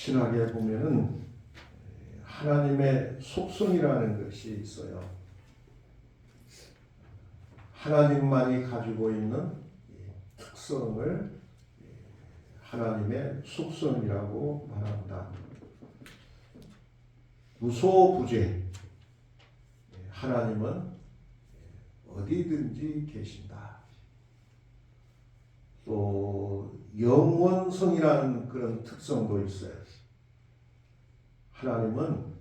신학에 보면은 하나님의 속성이라는 것이 있어요. 하나님만이 가지고 있는 특성을 하나님의 속성이라고 말합니다. 무소부재. 하나님은 어디든지 계신다. 또 영원성이라는 그런 특성도 있어요. 하나님은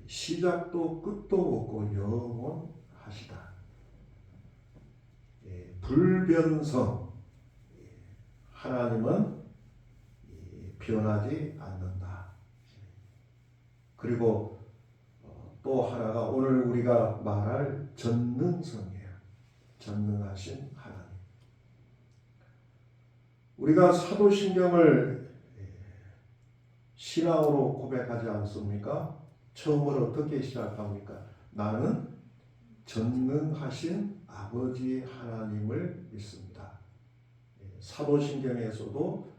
시작도 끝도 없고 영원하시다. 불변성. 하나님은 변하지 않는다. 그리고 또 하나가 오늘 우리가 말할 전능성이에요. 전능하신 하나님. 우리가 사도신경을 신앙으로 고백하지 않습니까? 처음으로 어떻게 시작합니까? 나는 전능하신 아버지 하나님을 믿습니다. 사도신경에서도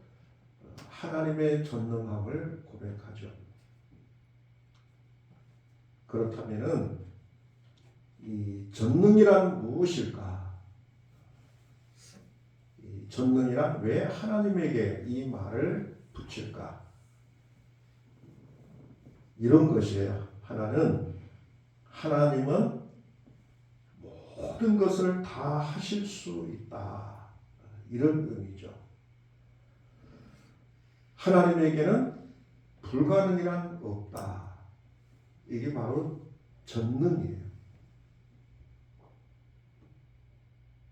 하나님의 전능함을 고백하죠. 그렇다면은 이 전능이란 무엇일까? 이 전능이란 왜 하나님에게 이 말을 붙일까? 이런 것이에요. 하나님은 모든 것을 다 하실 수 있다. 이런 의미죠. 하나님에게는 불가능이란 없다. 이게 바로 전능이에요.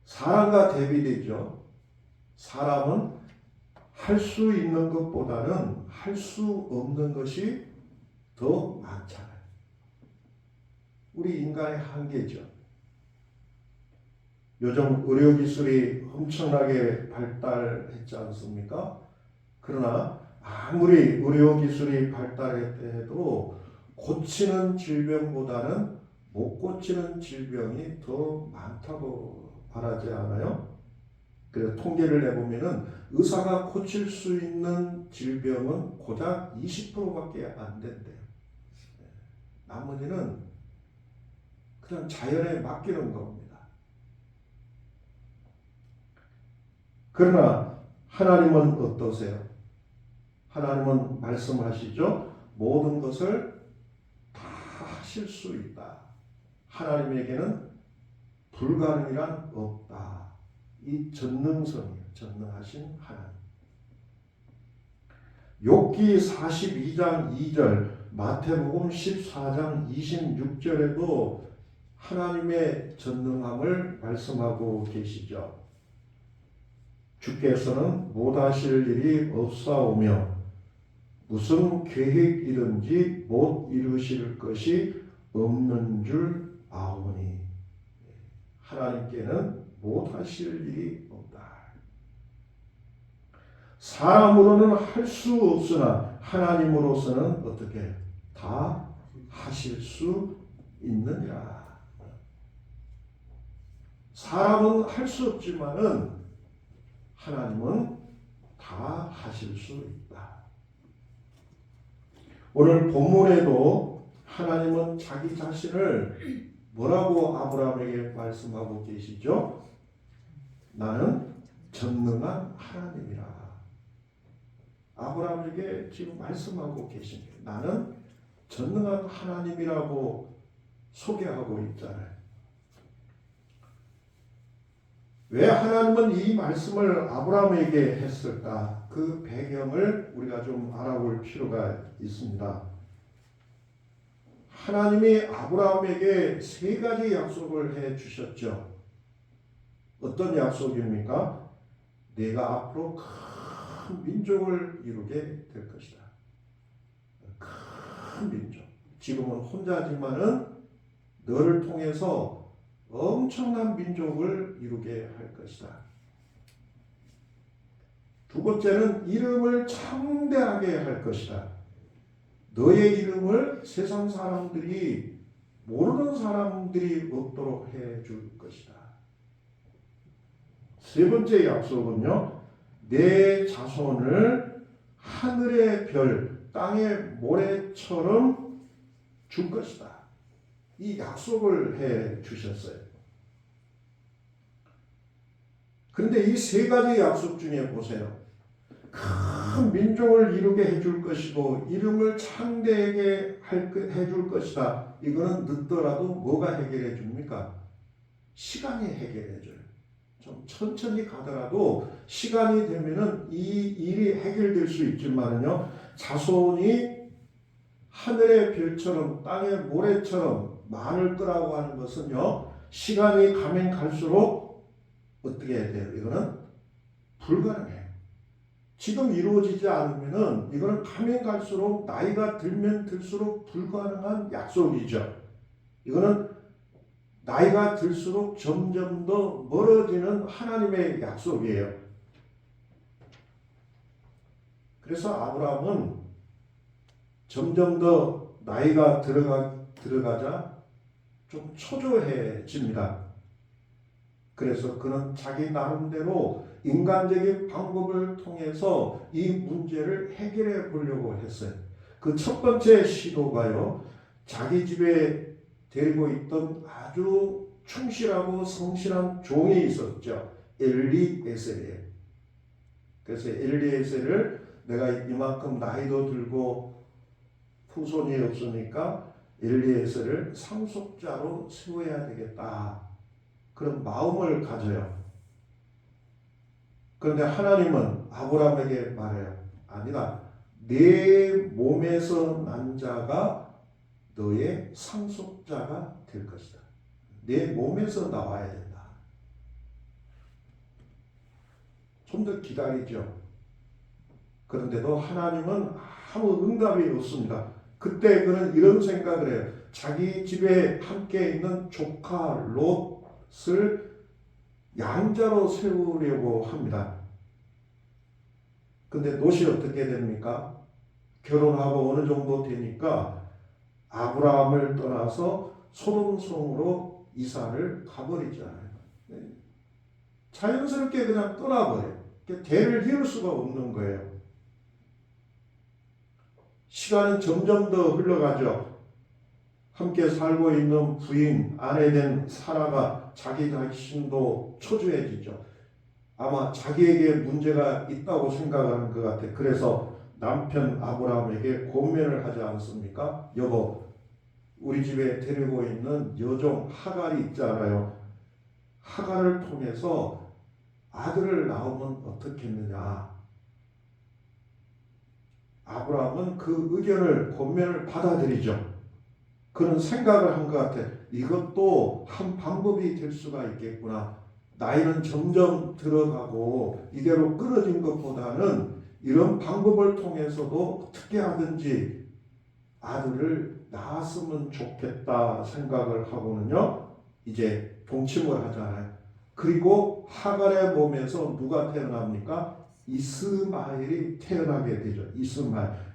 사람과 대비되죠. 사람은 할 수 있는 것보다는 할 수 없는 것이 더 많잖아요. 우리 인간의 한계죠. 요즘 의료기술이 엄청나게 발달했지 않습니까? 그러나 아무리 의료기술이 발달했더라도 고치는 질병보다는 못 고치는 질병이 더 많다고 말하지 않아요? 그래서 통계를 내보면은 의사가 고칠 수 있는 질병은 고작 20%밖에 안 된대요. 나머지는 그냥 자연에 맡기는 겁니다. 그러나 하나님은 어떠세요? 하나님은 말씀하시죠. 모든 것을 다 하실 수 있다. 하나님에게는 불가능이란 없다. 이 전능성이에요. 전능하신 하나님. 욥기 42장 2절, 마태복음 14장 26절에도 하나님의 전능함을 말씀하고 계시죠. 주께서는 못하실 일이 없사오며 무슨 계획이든지 못 이루실 것이 없는 줄 아오니. 하나님께는 못하실 일이 없다. 사람으로는 할 수 없으나 하나님으로서는 어떻게 다 하실 수 있느니라. 사람은 할 수 없지만은 하나님은 다 하실 수 있다. 오늘 본문에도 하나님은 자기 자신을 뭐라고 아브라함에게 말씀하고 계시죠? 나는 전능한 하나님이라. 아브라함에게 지금 말씀하고 계십니다. 나는 전능한 하나님이라고 소개하고 있잖아요. 왜 하나님은 이 말씀을 아브라함에게 했을까? 그 배경을 우리가 좀 알아볼 필요가 있습니다. 하나님이 아브라함에게 세 가지 약속을 해 주셨죠. 어떤 약속입니까? 내가 앞으로 큰 민족을 이루게 될 것이다. 큰 민족. 지금은 혼자지만은 너를 통해서 엄청난 민족을 이루게 할 것이다. 두 번째는 이름을 창대하게 할 것이다. 너의 이름을 세상 사람들이 모르는 사람들이 없도록 해줄 것이다. 세 번째 약속은요, 내 자손을 하늘의 별, 땅의 모래처럼 줄 것이다. 이 약속을 해 주셨어요. 그런데 이 세 가지 약속 중에 보세요. 큰 민족을 이루게 해줄 것이고 이름을 창대하게 해줄 것이다. 이거는 늦더라도 뭐가 해결해 줍니까? 시간이 해결해 줘요. 좀 천천히 가더라도 시간이 되면은 이 일이 해결될 수 있지만은요, 자손이 하늘의 별처럼 땅의 모래처럼 많을 거라고 하는 것은요, 시간이 가면 갈수록 어떻게 해야 돼요? 이거는 불가능해요. 지금 이루어지지 않으면은 이거는 가면 갈수록 나이가 들면 들수록 불가능한 약속이죠. 이거는 나이가 들수록 점점 더 멀어지는 하나님의 약속이에요. 그래서 아브라함은 점점 더 나이가 들어가자 좀 초조해집니다. 그래서 그는 자기 나름대로 인간적인 방법을 통해서 이 문제를 해결해 보려고 했어요. 그 첫 번째 시도가요, 자기 집에 데리고 있던 아주 충실하고 성실한 종이 있었죠. 엘리에셀이에요. 그래서 엘리에셀을 내가 이만큼 나이도 들고 후손이 없으니까 엘리에셀을 상속자로 세워야 되겠다. 그런 마음을 가져요. 그런데 하나님은 아브라함에게 말해요. 아니다. 내 몸에서 난 자가 너의 상속자가 될 것이다. 내 몸에서 나와야 된다. 좀 더 기다리죠. 그런데도 하나님은 아무 응답이 없습니다. 그때 그는 이런 생각을 해요. 자기 집에 함께 있는 조카 롯을 양자로 세우려고 합니다. 근데 롯이 어떻게 됩니까? 결혼하고 어느 정도 되니까 아브라함을 떠나서 소돔성으로 이사를 가버리잖아요. 자연스럽게 그냥 떠나버려요. 대를 이을 수가 없는 거예요. 시간은 점점 더 흘러가죠. 함께 살고 있는 부인, 아내 된 사라가 자기 자신도 초조해지죠. 아마 자기에게 문제가 있다고 생각하는 것 같아요. 그래서 남편 아브라함에게 권면을 하지 않습니까? 여보, 우리 집에 데리고 있는 여종 하갈이 있잖아요. 하갈을 통해서 아들을 낳으면 어떻겠느냐. 아브라함은 그 의견을, 권면을 받아들이죠. 그런 생각을 한 것 같아요. 이것도 한 방법이 될 수가 있겠구나. 나이는 점점 들어가고 이대로 끊어진 것보다는 이런 방법을 통해서도 어떻게 하든지 아들을 낳았으면 좋겠다 생각을 하고는요, 이제 동침을 하잖아요. 그리고 하갈의 몸에서 누가 태어납니까? 이스마엘이 태어나게 되죠.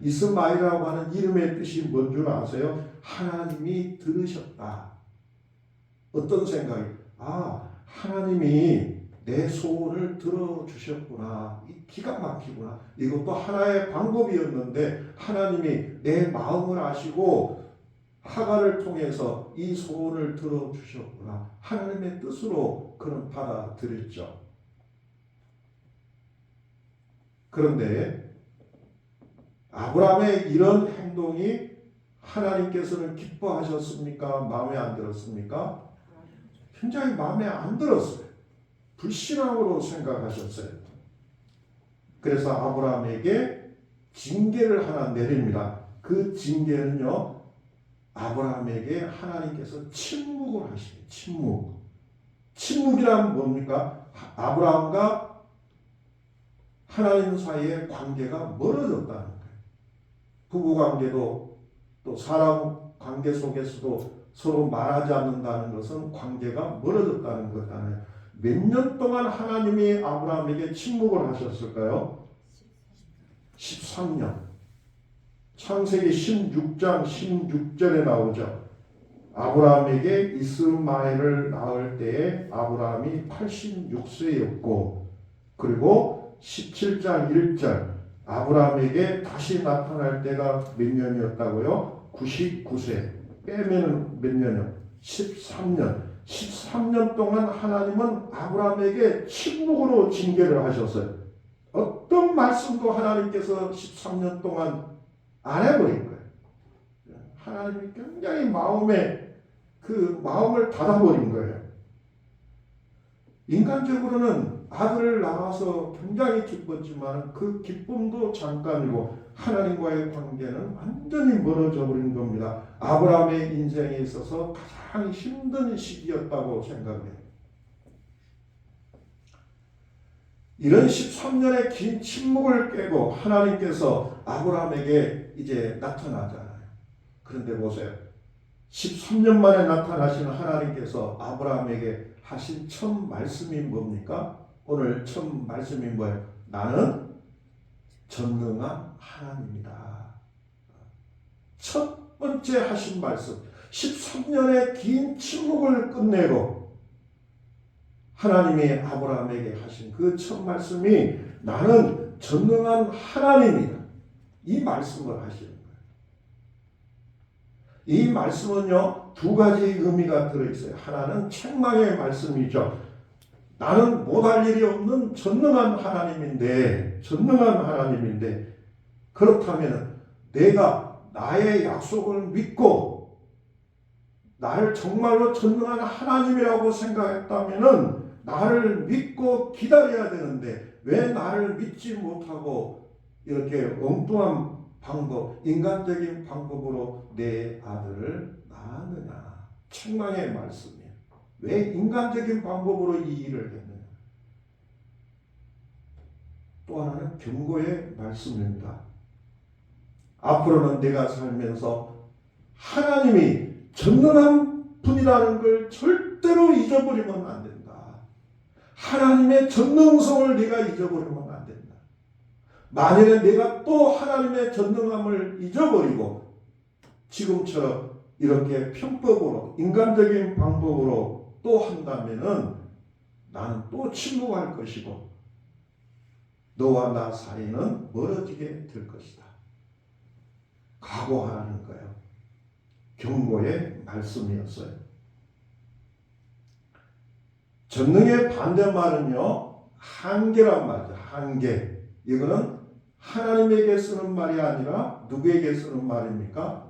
이스마엘이라고 하는 이름의 뜻이 뭔 줄 아세요? 하나님이 들으셨다. 어떤 생각이? 하나님이 내 소원을 들어주셨구나. 기가 막히구나. 이것도 하나의 방법이었는데 하나님이 내 마음을 아시고 하갈을 통해서 이 소원을 들어주셨구나. 하나님의 뜻으로 그는 받아들였죠. 그런데 아브라함의 이런 행동이 하나님께서는 기뻐하셨습니까? 마음에 안 들었습니까? 굉장히 마음에 안 들었어요. 불신앙으로 생각하셨어요. 그래서 아브라함에게 징계를 하나 내립니다. 그 징계는요, 아브라함에게 하나님께서 침묵을 하시죠. 침묵이란 뭡니까? 아브라함과 하나님 사이의 관계가 멀어졌다는 거예요. 부부관계도 또 사람 관계 속에서도 서로 말하지 않는다는 것은 관계가 멀어졌다는 거잖아요. 몇 년 동안 하나님이 아브라함에게 침묵을 하셨을까요? 13년. 창세기 16장 16절에 나오죠. 아브라함에게 이스마엘을 낳을 때에 아브라함이 86세였고, 그리고 17장 1절 아브라함에게 다시 나타날 때가 몇 년이었다고요? 99세. 빼면 몇 년이요? 13년. 13년 동안 하나님은 아브라함에게 침묵으로 징계를 하셨어요. 어떤 말씀도 하나님께서 13년 동안 안 해버린 거예요. 하나님이 굉장히 마음을 닫아버린 거예요. 인간적으로는 아들을 낳아서 굉장히 기뻤지만 그 기쁨도 잠깐이고 하나님과의 관계는 완전히 멀어져 버린 겁니다. 아브라함의 인생에 있어서 가장 힘든 시기였다고 생각해요. 이런 13년의 긴 침묵을 깨고 하나님께서 아브라함에게 이제 나타나잖아요. 그런데 보세요. 13년 만에 나타나시는 하나님께서 아브라함에게 하신 첫 말씀이 뭡니까? 오늘 첫 말씀이 뭐예요? 나는 전능한 하나님이다. 첫 번째 하신 말씀. 13년의 긴 침묵을 끝내고 하나님이 아브라함에게 하신 그 첫 말씀이 나는 전능한 하나님이다. 이 말씀을 하시는 거예요. 이 말씀은요, 두 가지 의미가 들어있어요. 하나는 책망의 말씀이죠. 나는 못할 일이 없는 전능한 하나님인데, 그렇다면 내가 나의 약속을 믿고 나를 정말로 전능한 하나님이라고 생각했다면 나를 믿고 기다려야 되는데 왜 나를 믿지 못하고 이렇게 엉뚱한 방법, 인간적인 방법으로 내 아들을 낳았느냐. 책망의 말씀이에요. 왜 인간적인 방법으로 이 일을 했느냐. 또 하나는 경고의 말씀입니다. 앞으로는 내가 살면서 하나님이 전능한 분이라는 걸 절대로 잊어버리면 안 된다. 하나님의 전능성을 내가 잊어버리면 안 된다. 만약에 내가 또 하나님의 전능함을 잊어버리고 지금처럼 이렇게 편법으로 인간적인 방법으로 또 한다면은 나는 또 침묵할 것이고 너와 나 사이는 멀어지게 될 것이다. 각오하라는 거예요. 경고의 말씀이었어요. 전능의 반대말은요, 한계란 말이죠. 한계. 이거는 하나님에게 쓰는 말이 아니라 누구에게 쓰는 말입니까?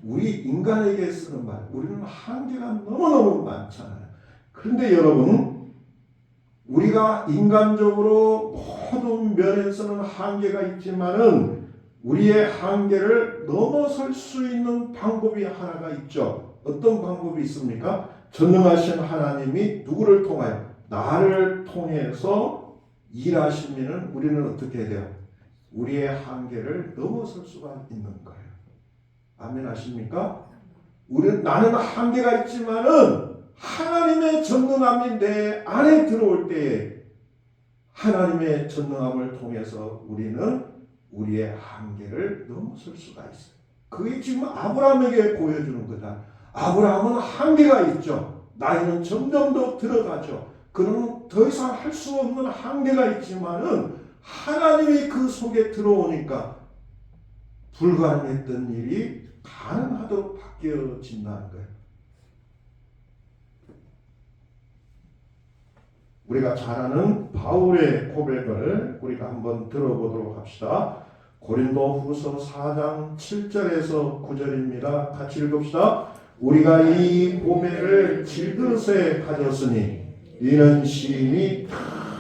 우리 인간에게 쓰는 말. 우리는 한계가 너무너무 많잖아요. 그런데 여러분, 우리가 인간적으로 모든 면에서는 한계가 있지만은 우리의 한계를 넘어설 수 있는 방법이 하나가 있죠. 어떤 방법이 있습니까? 전능하신 하나님이 누구를 통하여? 나를 통해서 일하시면은 우리는 어떻게 해야 돼요? 우리의 한계를 넘어설 수가 있는 거예요. 아멘 하십니까? 나는 한계가 있지만은 하나님의 전능함이 내 안에 들어올 때에 하나님의 전능함을 통해서 우리는 우리의 한계를 넘어설 수가 있어요. 그게 지금 아브라함에게 보여주는 거다. 아브라함은 한계가 있죠. 나이는 점점 더 들어가죠. 그는 더 이상 할 수 없는 한계가 있지만은 하나님이 그 속에 들어오니까 불가능했던 일이 가능하도록 바뀌어진다는 거예요. 우리가 잘 아는 바울의 고백을 우리가 한번 들어보도록 합시다. 고린도 후서 4장 7절에서 9절입니다. 같이 읽읍시다. 우리가 이 보배를 질그릇에 가졌으니 이는 시인이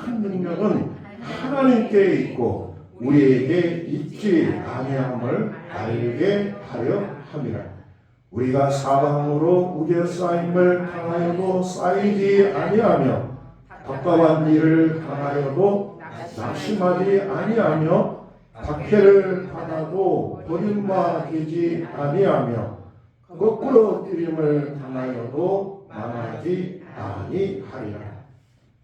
큰 능력은 하나님께 있고 우리에게 있지 아니함을 알게 하려 함이라. 우리가 사방으로 우겨싸임을 당하여도 쌓이지 아니하며 답답한 일을 당하여도 낙심하지 아니하며 박해를 받아도 버림바 되지 아니하며 거꾸로 뜨림을 당하여도 망하지 아니하리라.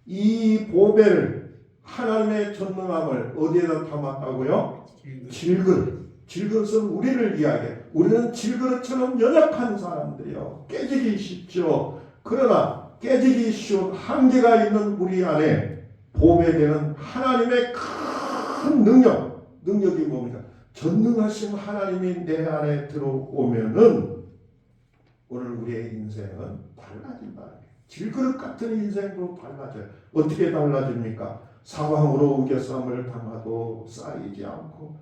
이 보배를 하나님의 전능함을 어디에다 담았다고요? 질그릇. 질그릇은 우리를 이야기해. 우리는 질그릇처럼 연약한 사람들이요. 깨지기 쉽죠. 그러나 깨지기 쉬운 한계가 있는 우리 안에 보배되는 하나님의 큰 능력, 능력이 뭡니까? 전능하신 하나님이 내 안에 들어오면은 오늘 우리의 인생은 달라진다. 질그릇 같은 인생도 달라져요. 어떻게 달라집니까? 상황으로 우겨쌈을 당하도 쌓이지 않고,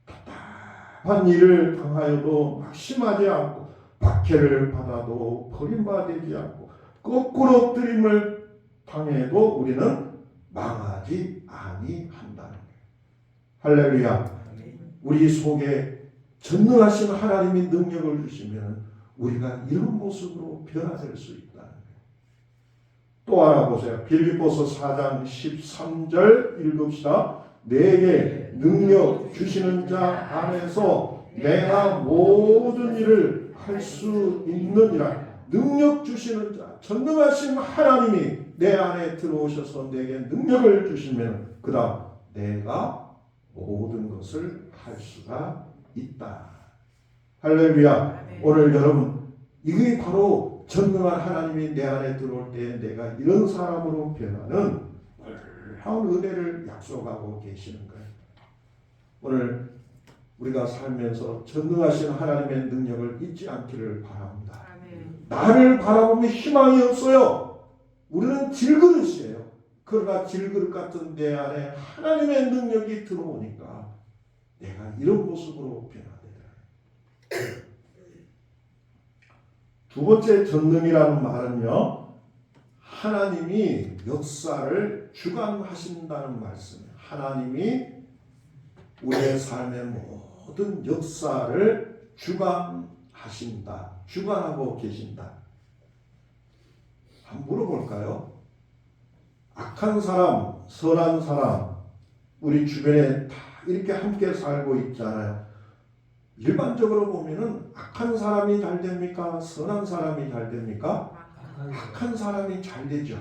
답답한 일을 당하여도 막심하지 않고, 박해를 받아도 버림받지 않고, 거꾸로 엎드림을 당해도 우리는 망하지 아니한다는 거예요. 할렐루야. 우리 속에 전능하신 하나님이 능력을 주시면 우리가 이런 모습으로 변화될 수 있다는 거예요. 또 하나 보세요. 빌립보서 4장 13절 읽읍시다. 내게 능력 주시는 자 안에서 내가 모든 일을 할 수 있느니라. 능력 주시는 자, 전능하신 하나님이 내 안에 들어오셔서 내게 능력을 주시면 그 다음 내가 모든 것을 할 수가 있다. 할렐루야. 오늘 여러분, 이게 바로 전능한 하나님이 내 안에 들어올 때 내가 이런 사람으로 변하는 놀라운 은혜를 약속하고 계시는 거예요. 오늘 우리가 살면서 전능하신 하나님의 능력을 잊지 않기를 바랍니다. 나를 바라보면 희망이 없어요. 우리는 질그릇이에요. 그러나 질그릇 같은 내 안에 하나님의 능력이 들어오니까 내가 이런 모습으로 변화되더라. 두 번째 전능이라는 말은요, 하나님이 역사를 주관하신다는 말씀이에요. 하나님이 우리의 삶의 모든 역사를 주관하신다. 주관하고 계신다. 한번 물어볼까요? 악한 사람, 선한 사람, 우리 주변에 다 이렇게 함께 살고 있잖아요. 일반적으로 보면은 악한 사람이 잘 됩니까? 선한 사람이 잘 됩니까? 악한 사람이 잘 되죠.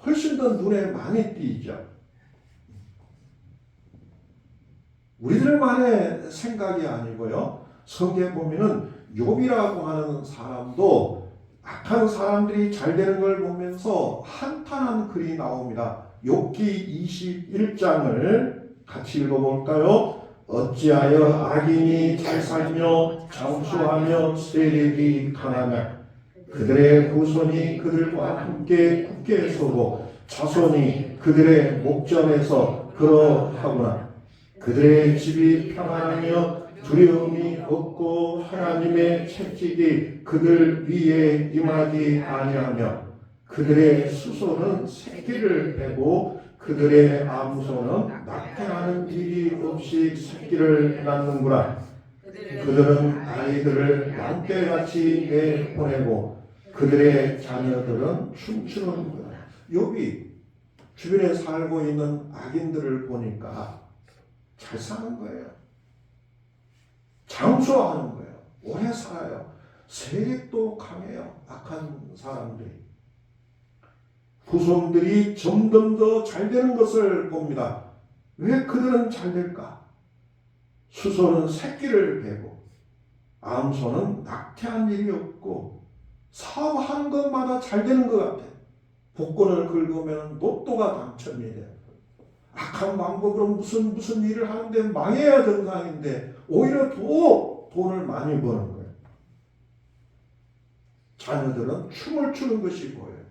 훨씬 더 눈에 많이 띄죠. 우리들만의 생각이 아니고요. 성경에 보면은 욥이라고 하는 사람도 악한 사람들이 잘 되는 걸 보면서 한탄한 글이 나옵니다. 욥기 21장을 같이 읽어볼까요? 어찌하여 악인이 잘 살며 장수하며 세력이 강하냐. 그들의 후손이 그들과 함께 굳게 서고 자손이 그들의 목전에서 그러하구나. 그들의 집이 평안하며 두려움이 없고 하나님의 채찍이 그들 위에 임하지 아니하며 그들의 수소는 새끼를 빼고 그들의 암소는 낙태하는 일이 없이 새끼를 낳는구나. 그들은 아이들을 양떼같이 내보내고 그들의 자녀들은 춤추는구나. 욥이 주변에 살고 있는 악인들을 보니까 잘 사는 거예요. 장수하는 거예요. 오래 살아요. 세력도 강해요. 악한 사람들이. 후손들이 점점 더 잘 되는 것을 봅니다. 왜 그들은 잘 될까? 수소는 새끼를 베고 암소는 낙태한 일이 없고 사업하는 것마다 잘 되는 것 같아. 복권을 긁으면 로또가 당첨이 돼요. 악한 방법으로 무슨 일을 하는데 망해야 정상인데 오히려 더 돈을 많이 버는 거예요. 자녀들은 춤을 추는 것이 보여요.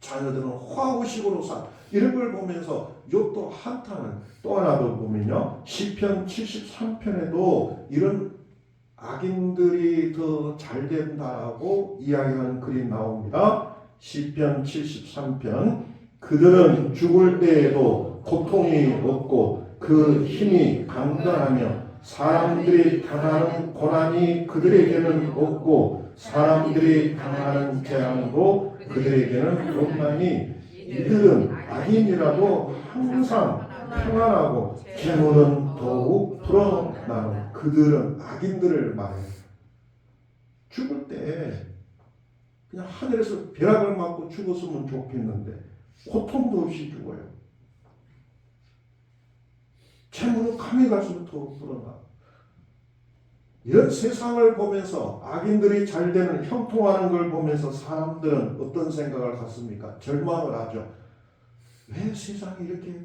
자녀들은 화우식으로 살. 이런 걸 보면서 욥도 한탄을. 또 하나 더 보면요, 시편 73편에도 이런 악인들이 더 잘 된다고 이야기하는 글이 나옵니다. 시편 73편. 그들은 죽을 때에도 고통이 없고 그 힘이 강건하며 사람들이 당하는 고난이 그들에게는 없고 사람들이 당하는 재앙도 그들에게는 없나니 이들은 악인이라도 항상 평안하고 재물은 더욱 불어나는. 그들은 악인들을 말해요. 죽을 때 그냥 하늘에서 벼락을 맞고 죽었으면 좋겠는데 고통도 없이 죽어요. 재물은 감히 갈수록 더 불어나. 이런 세상을 보면서 악인들이 잘 되는 형통하는 걸 보면서 사람들은 어떤 생각을 갖습니까? 절망을 하죠. 왜 세상이 이렇게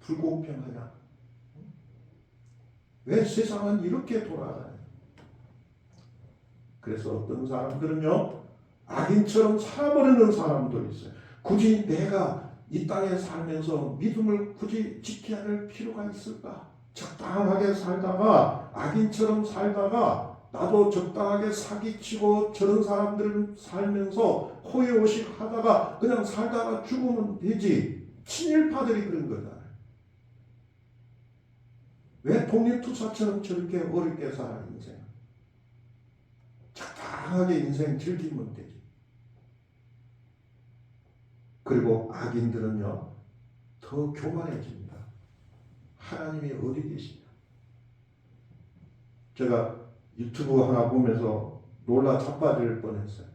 불공평하냐? 왜 세상은 이렇게 돌아가요? 그래서 어떤 사람들은요, 악인처럼 살아버리는 사람도 있어요. 굳이 내가 이 땅에 살면서 믿음을 굳이 지켜야 할 필요가 있을까? 적당하게 살다가 악인처럼 살다가 나도 적당하게 사기치고 저런 사람들은 살면서 호의호식 하다가 그냥 살다가 죽으면 되지. 친일파들이 그런 거잖아요. 왜 독립투사처럼 저렇게 어렵게 살아 인생? 적당하게 인생 즐기면 되지. 그리고 악인들은요, 더 교만해집니다. 하나님이 어디 계시냐? 제가 유튜브 하나 보면서 놀라 자빠질 뻔했어요.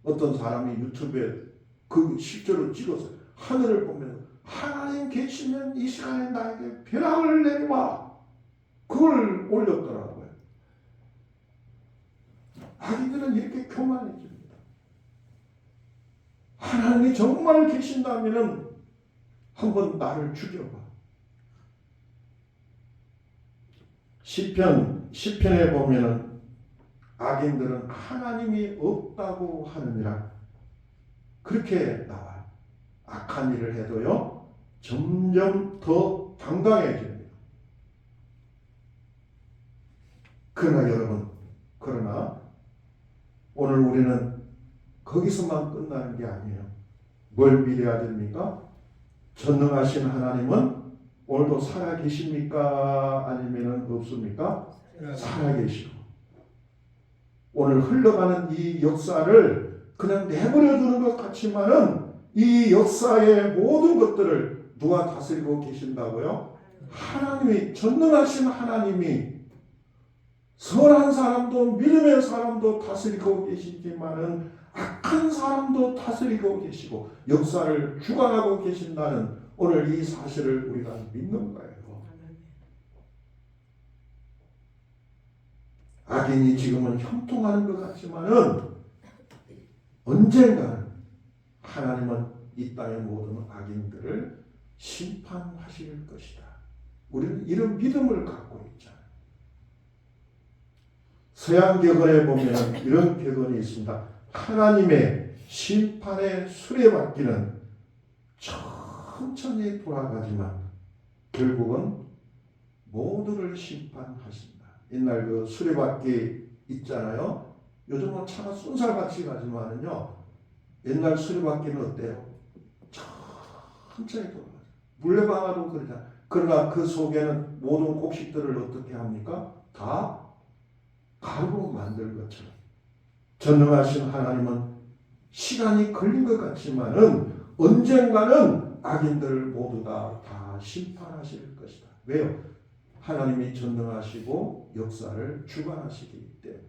어떤 사람이 유튜브에 그 실제로 찍었어요. 하늘을 보면서 하나님 계시면 이 시간에 나에게 벼락을 내리마. 그걸 올렸더라고요. 아기들은 이렇게 교만해집니다. 하나님이 정말 계신다면 한번 나를 죽여봐. 시편에 보면은 악인들은 하나님이 없다고 하느니라 그렇게 나와요. 악한 일을 해도요 점점 더 당당해집니다. 그러나 오늘 우리는 거기서만 끝나는 게 아니에요. 뭘 믿어야 됩니까? 전능하신 하나님은 오늘도 살아계십니까? 아니면 없습니까? 살아계시고 오늘 흘러가는 이 역사를 그냥 내버려 두는 것 같지만은 이 역사의 모든 것들을 누가 다스리고 계신다고요? 하나님이, 전능하신 하나님이 선한 사람도 믿음의 사람도 다스리고 계시지만은 악한 사람도 다스리고 계시고 역사를 주관하고 계신다는 오늘 이 사실을 우리가 믿는 거예요. 악인이 지금은 형통하는 것 같지만은 언젠가는 하나님은 이 땅의 모든 악인들을 심판하실 것이다. 우리는 이런 믿음을 갖고 있잖아요. 서양 격언에 보면 이런 격언이 있습니다. 하나님의 심판의 수레바퀴는 천천히 돌아가지만 결국은 모두를 심판하신다. 옛날 그 수레바퀴 있잖아요. 요즘은 차가 쏜살같이 가지만은요. 옛날 수레바퀴는 어때요? 천천히 돌아가요. 물레방아도 그러잖아요. 그러나 그 속에는 모든 곡식들을 어떻게 합니까? 다 가루로 만들 것처럼. 전능하신 하나님은 시간이 걸린 것 같지만은 언젠가는 악인들을 모두 다 심판하실 것이다. 왜요? 하나님이 전능하시고 역사를 주관하시기 때문에.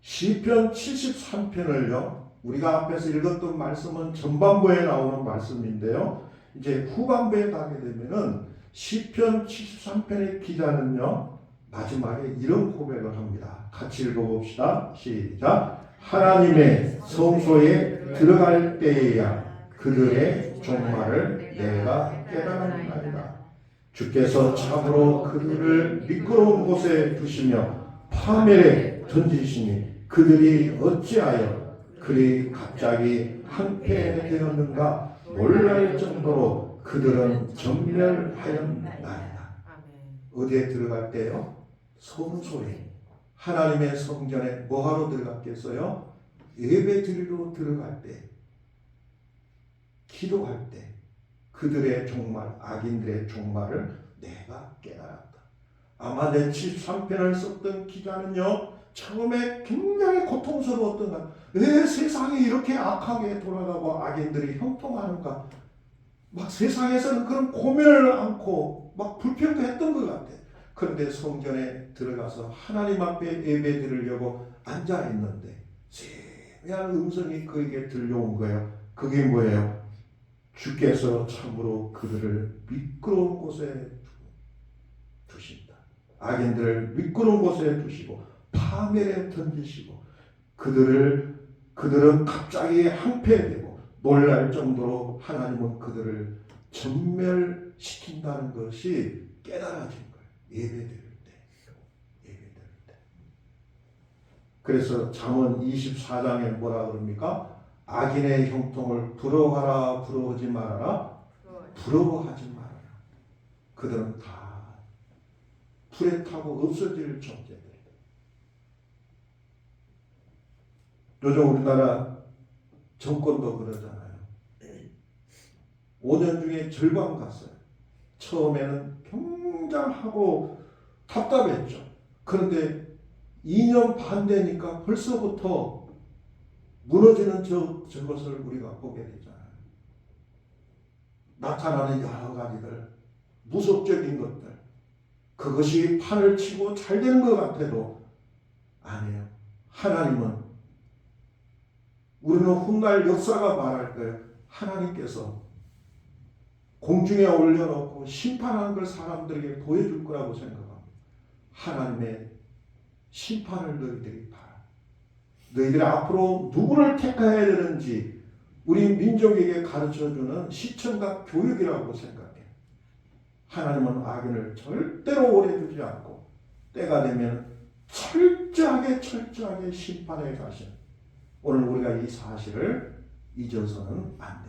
시편 73편을요. 우리가 앞에서 읽었던 말씀은 전반부에 나오는 말씀인데요. 이제 후반부에 가게 되면은 시편 73편의 기자는요. 마지막에 이런 고백을 합니다. 같이 읽어봅시다. 시작. 하나님의 성소에 들어갈 때에야 그들의 종말을 내가 깨달았나이다. 주께서 참으로 그들을 미끄러운 곳에 두시며 파멸에 던지시니 그들이 어찌하여 그리 갑자기 항폐되었는가 놀랄 정도로 그들은 전멸하였나이다. 어디에 들어갈 때요? 성소에, 하나님의 성전에 뭐하러 들어갔겠어요? 예배 드리러 들어갈 때, 기도할 때 그들의 종말, 악인들의 종말을 내가 깨달았다. 아마 내 73편을 썼던 기자는요, 처음에 굉장히 고통스러웠던 것. 왜 세상이 이렇게 악하게 돌아가고 악인들이 형통하는가? 막 세상에서는 그런 고민을 않고 막 불평도 했던 것 같아. 그런데 성전에 들어가서 하나님 앞에 예배 드리려고 앉아 있는데 세미한 음성이 그에게 들려온 거예요. 그게 뭐예요? 주께서 참으로 그들을 미끄러운 곳에 두신다. 악인들을 미끄러운 곳에 두시고 파멸에 던지시고 그들은 갑자기 항폐되고 놀랄 정도로 하나님은 그들을 전멸하였나이다. 시킨다는 것이 깨달아진 거예요. 예배드릴 때. 예배드릴 때. 그래서 잠언 24장에 뭐라 그럽니까? 악인의 형통을 부러워하라 부러워하지 말아라. 부러워하지 말아라. 그들은 다 불에 타고 없어질 존재들이다. 요즘 우리나라 정권도 그러잖아요. 5년 중에 절반 갔어요. 처음에는 굉장하고 답답했죠. 그런데 2년 반 되니까 벌써부터 무너지는 저것을 우리가 보게 되잖아요. 나타나는 여러 가지들, 무속적인 것들, 그것이 판을 치고 잘 되는 것 같아도 아니에요. 하나님은, 우리는 훗날 역사가 말할 거예요. 하나님께서 공중에 올려놓고 심판하는 걸 사람들에게 보여줄 거라고 생각합니다. 하나님의 심판을 너희들이 봐라. 너희들이 앞으로 누구를 택해야 되는지 우리 민족에게 가르쳐주는 시청각 교육이라고 생각해요. 하나님은 악인을 절대로 오래 두지 않고 때가 되면 철저하게 심판해 가신, 오늘 우리가 이 사실을 잊어서는 안 돼요.